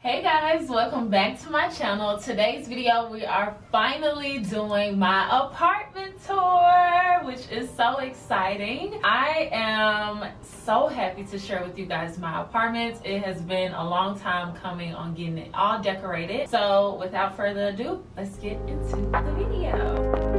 Hey guys, welcome back to my channel. Today's video we are finally doing my apartment tour, which is so exciting. I am so happy to share with you guys my apartment. It has been a long time coming on getting it all decorated. So without further ado, let's get into the video.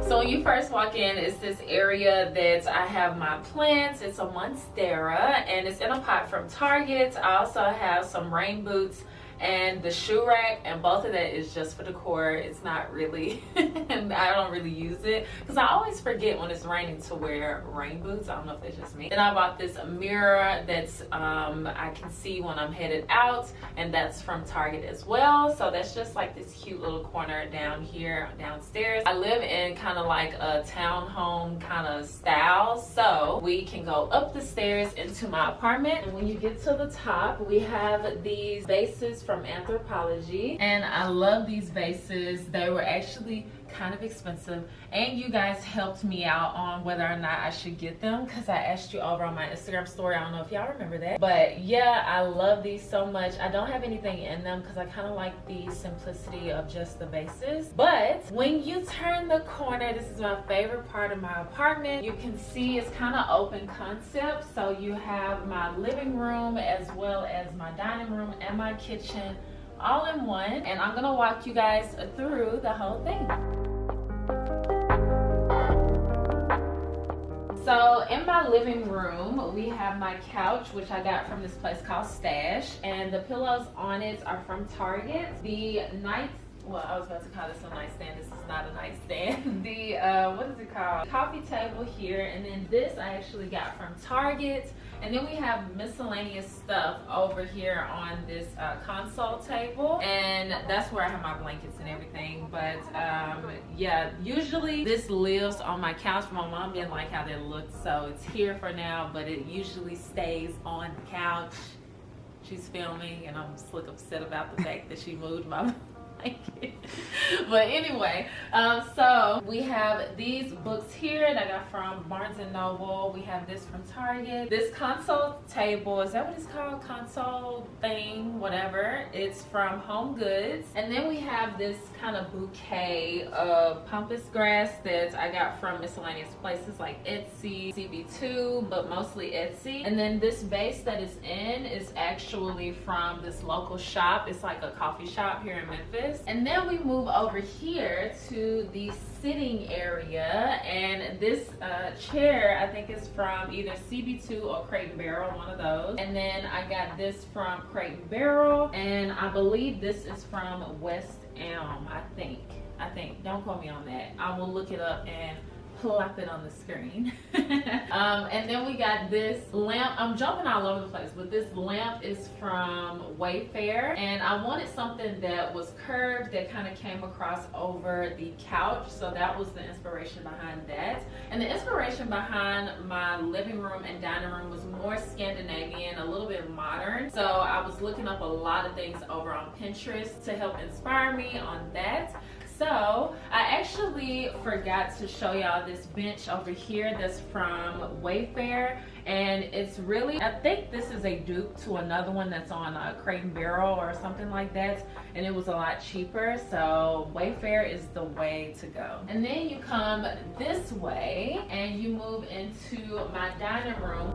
So when you first walk in, it's this area that I have my plants. It's a Monstera and it's in a pot from Target. I also have some rain boots and the shoe rack, and both of that is just for decor. It's not really and I don't really use it because I always forget when it's raining to wear rain boots. I don't know if it's just me. Then I bought this mirror that's I can see when I'm headed out, and that's from Target as well. So that's just like this cute little corner down here downstairs. I live in kind of like a townhome kind of style, so we can go up the stairs into my apartment. And when you get to the top, we have these vases from Anthropologie, and I love these vases. They were actually kind of expensive, and you guys helped me out on whether or not I should get them because I asked you over on my Instagram story. I don't know if y'all remember that, but yeah, I love these so much. I don't have anything in them because I kind of like the simplicity of just the vases. But when you turn the corner, this is my favorite part of my apartment. You can see it's kind of open concept, so you have my living room as well as my dining room and my kitchen all in one, and I'm gonna walk you guys through the whole thing. So in my living room, we have my couch, which I got from this place called Stash, and the pillows on it are from Target. The well, I was about to call this a nightstand. This is not a nightstand. The what is it called? Coffee table here, and then this I actually got from Target. And then we have miscellaneous stuff over here on this console table, and that's where I have my blankets and everything. But yeah, usually this lives on my couch. My mom didn't like how that looked, so it's here for now, but it usually stays on the couch. She's filming, and I'm just upset about the fact that she moved my blanket. But anyway, so we have these books here that I got from Barnes and Noble. We have this from Target. This console table, is that what it's called? Console thing, whatever. It's from Home Goods. And then we have this kind of bouquet of pampas grass that I got from miscellaneous places like Etsy, CB2, but mostly Etsy. And then this vase that is in is actually from this local shop. It's like a coffee shop here in Memphis. And then we move over here to the sitting area, and this chair I think is from either CB2 or Crate and Barrel, one of those. And then I got this from Crate and Barrel, and I believe this is from West Elm. I think, don't quote me on that. I will look it up and plop it on the screen. And then we got this lamp. I'm jumping all over the place, but this lamp is from Wayfair, and I wanted something that was curved that kind of came across over the couch, so that was the inspiration behind that. And the inspiration behind my living room and dining room was more Scandinavian, a little bit modern, so I was looking up a lot of things over on Pinterest to help inspire me on that. So I actually forgot to show y'all this bench over here that's from Wayfair, and it's really, I think this is a dupe to another one that's on Crate and Barrel or something like that, and it was a lot cheaper. So Wayfair is the way to go. And then you come this way and you move into my dining room,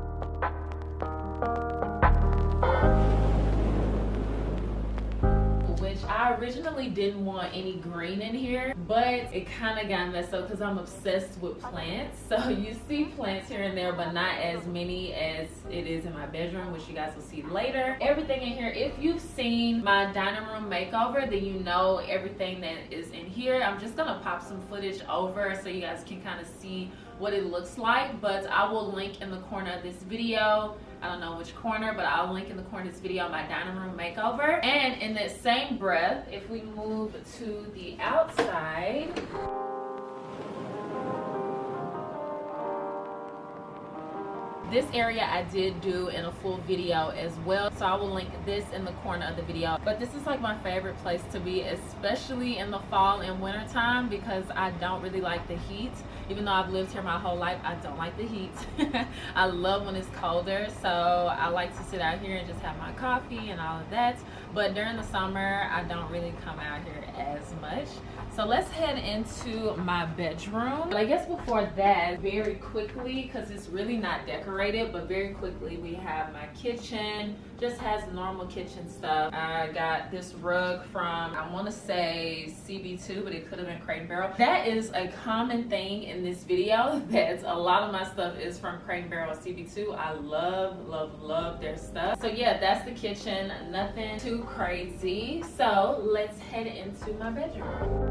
which I originally didn't want any green in here, but it kind of got messed up because I'm obsessed with plants. So you see plants here and there, but not as many as it is in my bedroom, which you guys will see later. Everything in here, if you've seen my dining room makeover, then you know everything that is in here. I'm just gonna pop some footage over so you guys can kind of see what it looks like, but I will link in the corner of this video. I don't know which corner, but I'll link in the corner of this video my dining room makeover. And in that same breath, if we move to the outside, This area I did do in a full video as well, so I will link this in the corner of the video. But this is like my favorite place to be, especially in the fall and winter time, because I don't really like the heat. Even though I've lived here my whole life, I don't like the heat. I love when it's colder, so I like to sit out here and just have my coffee and all of that. But during the summer, I don't really come out here as much. So let's head into my bedroom. But I guess before that, very quickly, because it's really not decorated, but very quickly we have my kitchen. Just has normal kitchen stuff. I got this rug from, I want to say CB2, but it could have been Crate and Barrel. That is a common thing in this video, that a lot of my stuff is from Crate and Barrel CB2. I love, love, love their stuff. So yeah, that's the kitchen. Nothing too crazy. So let's head into my bedroom.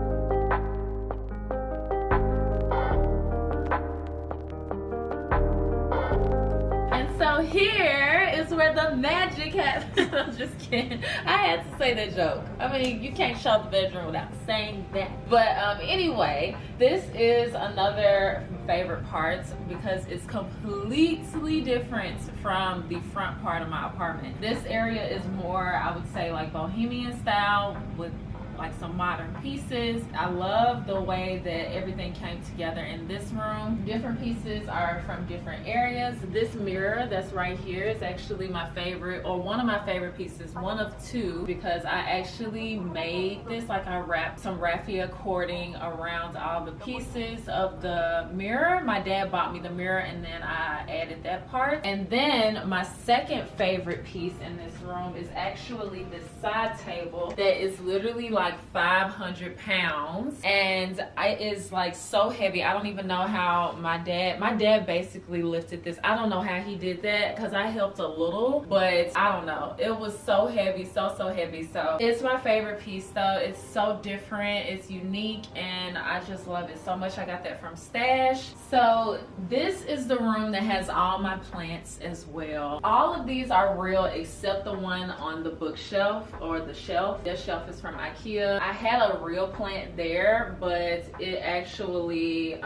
So here is where the magic happens. I'm just kidding. I had to say that joke. I mean, you can't show the bedroom without saying that. But anyway, this is another favorite part because it's completely different from the front part of my apartment. This area is more, I would say, like bohemian style with like some modern pieces. I love the way that everything came together in this room. Different pieces are from different areas. This mirror that's right here is actually my favorite, or one of my favorite pieces, one of two, because I actually made this, like I wrapped some raffia cording around all the pieces of the mirror. My dad bought me the mirror and then I added that part. And then my second favorite piece in this room is actually this side table that is literally like 500 pounds, and it is like so heavy. I don't even know how my dad basically lifted this. I don't know how he did that because I helped a little, but I don't know. It was so heavy, so heavy. So it's my favorite piece though. It's so different, it's unique, and I just love it so much. I got that from Stash. So this is the room that has all my plants as well. All of these are real except the one on the bookshelf, or the shelf. This shelf is from IKEA. I had a real plant there, but it actually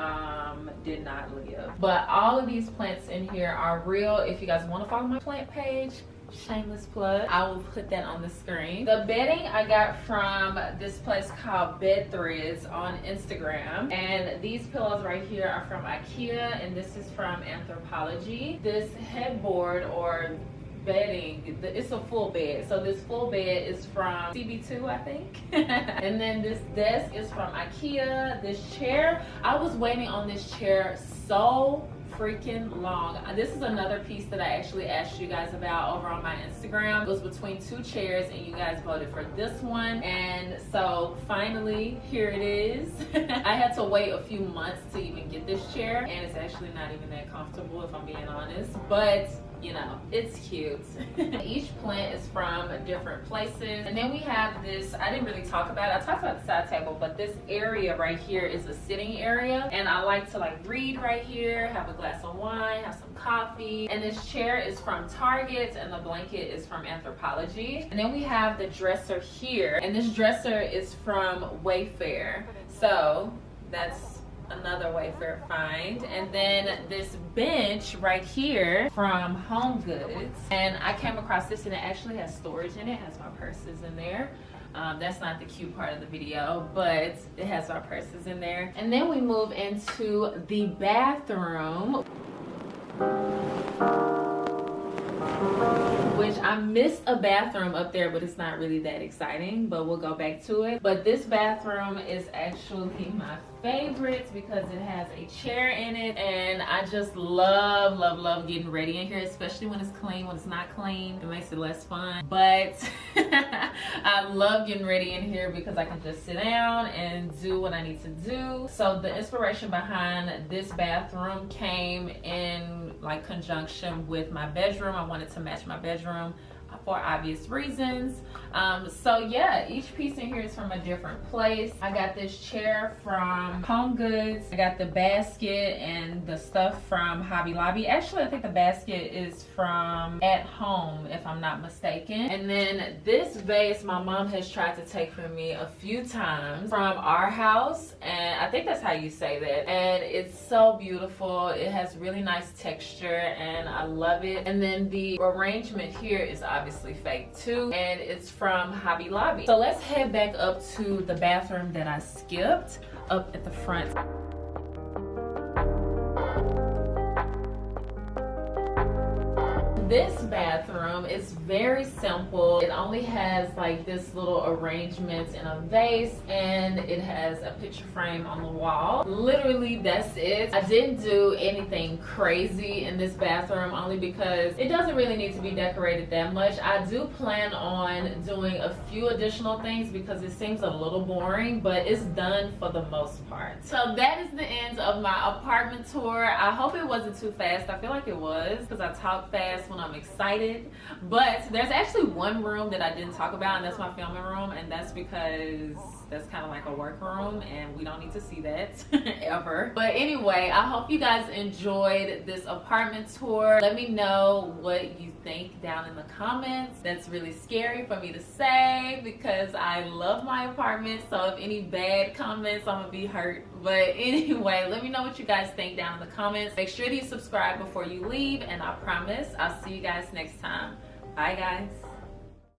did not live. But all of these plants in here are real. If you guys want to follow my plant page, shameless plug, I will put that on the screen. The bedding I got from this place called Bed Threads on Instagram, and these pillows right here are from IKEA, and this is from Anthropologie. This headboard or bedding, it's a full bed, so this full bed is from CB2, I think. And then this desk is from IKEA. This chair, I was waiting on this chair so freaking long. This is another piece that I actually asked you guys about over on my Instagram. It was between two chairs and you guys voted for this one, and so finally here it is. I had to wait a few months to even get this chair, and it's actually not even that comfortable if I'm being honest, but you know, it's cute. Each plant is from different places. And then we have this, I didn't really talk about it. I talked about the side table, but this area right here is a sitting area. And I like to like read right here, have a glass of wine, have some coffee. And this chair is from Target and the blanket is from Anthropologie. And then we have the dresser here. And this dresser is from Wayfair. So that's another Wayfair find. And then this bench right here from Home Goods, and I came across this and it actually has storage in it. It has my purses in there. That's not the cute part of the video, but it has our purses in there. And then we move into the bathroom, which I missed a bathroom up there, but it's not really that exciting, but we'll go back to it. But this bathroom is actually my favorite because it has a chair in it, and I just love getting ready in here, especially when it's clean. When it's not clean, it makes it less fun, but I love getting ready in here because I can just sit down and do what I need to do. So the inspiration behind this bathroom came in like conjunction with my bedroom. I wanted to match my bedroom for obvious reasons. So yeah, each piece in here is from a different place. I got this chair from Home Goods. I got the basket and the stuff from Hobby Lobby. Actually, I think the basket is from At Home, if I'm not mistaken. And then this vase my mom has tried to take from me a few times from our house, and I think that's how you say that. And it's so beautiful. It has really nice texture and I love it. And then the arrangement here is obviously fake too, and it's from Hobby Lobby. So let's head back up to the bathroom that I skipped up at the front. this bathroom is very simple. It only has like this little arrangement in a vase, and it has a picture frame on the wall. Literally, that's it. I didn't do anything crazy in this bathroom, only because it doesn't really need to be decorated that much. I do plan on doing a few additional things because it seems a little boring, but it's done for the most part. So that is the end of my apartment tour. I hope it wasn't too fast. I feel like it was because I talk fast when I'm excited. But there's actually one room that I didn't talk about, and that's my filming room, and that's because that's kind of like a work room and we don't need to see that ever. But anyway, I hope you guys enjoyed this apartment tour. Let me know what you think down in the comments. That's really scary for me to say because I love my apartment, so if any bad comments, I'm gonna be hurt. But anyway, let me know what you guys think down in the comments. Make sure that you subscribe before you leave, and I promise I'll see you guys next time. Bye guys.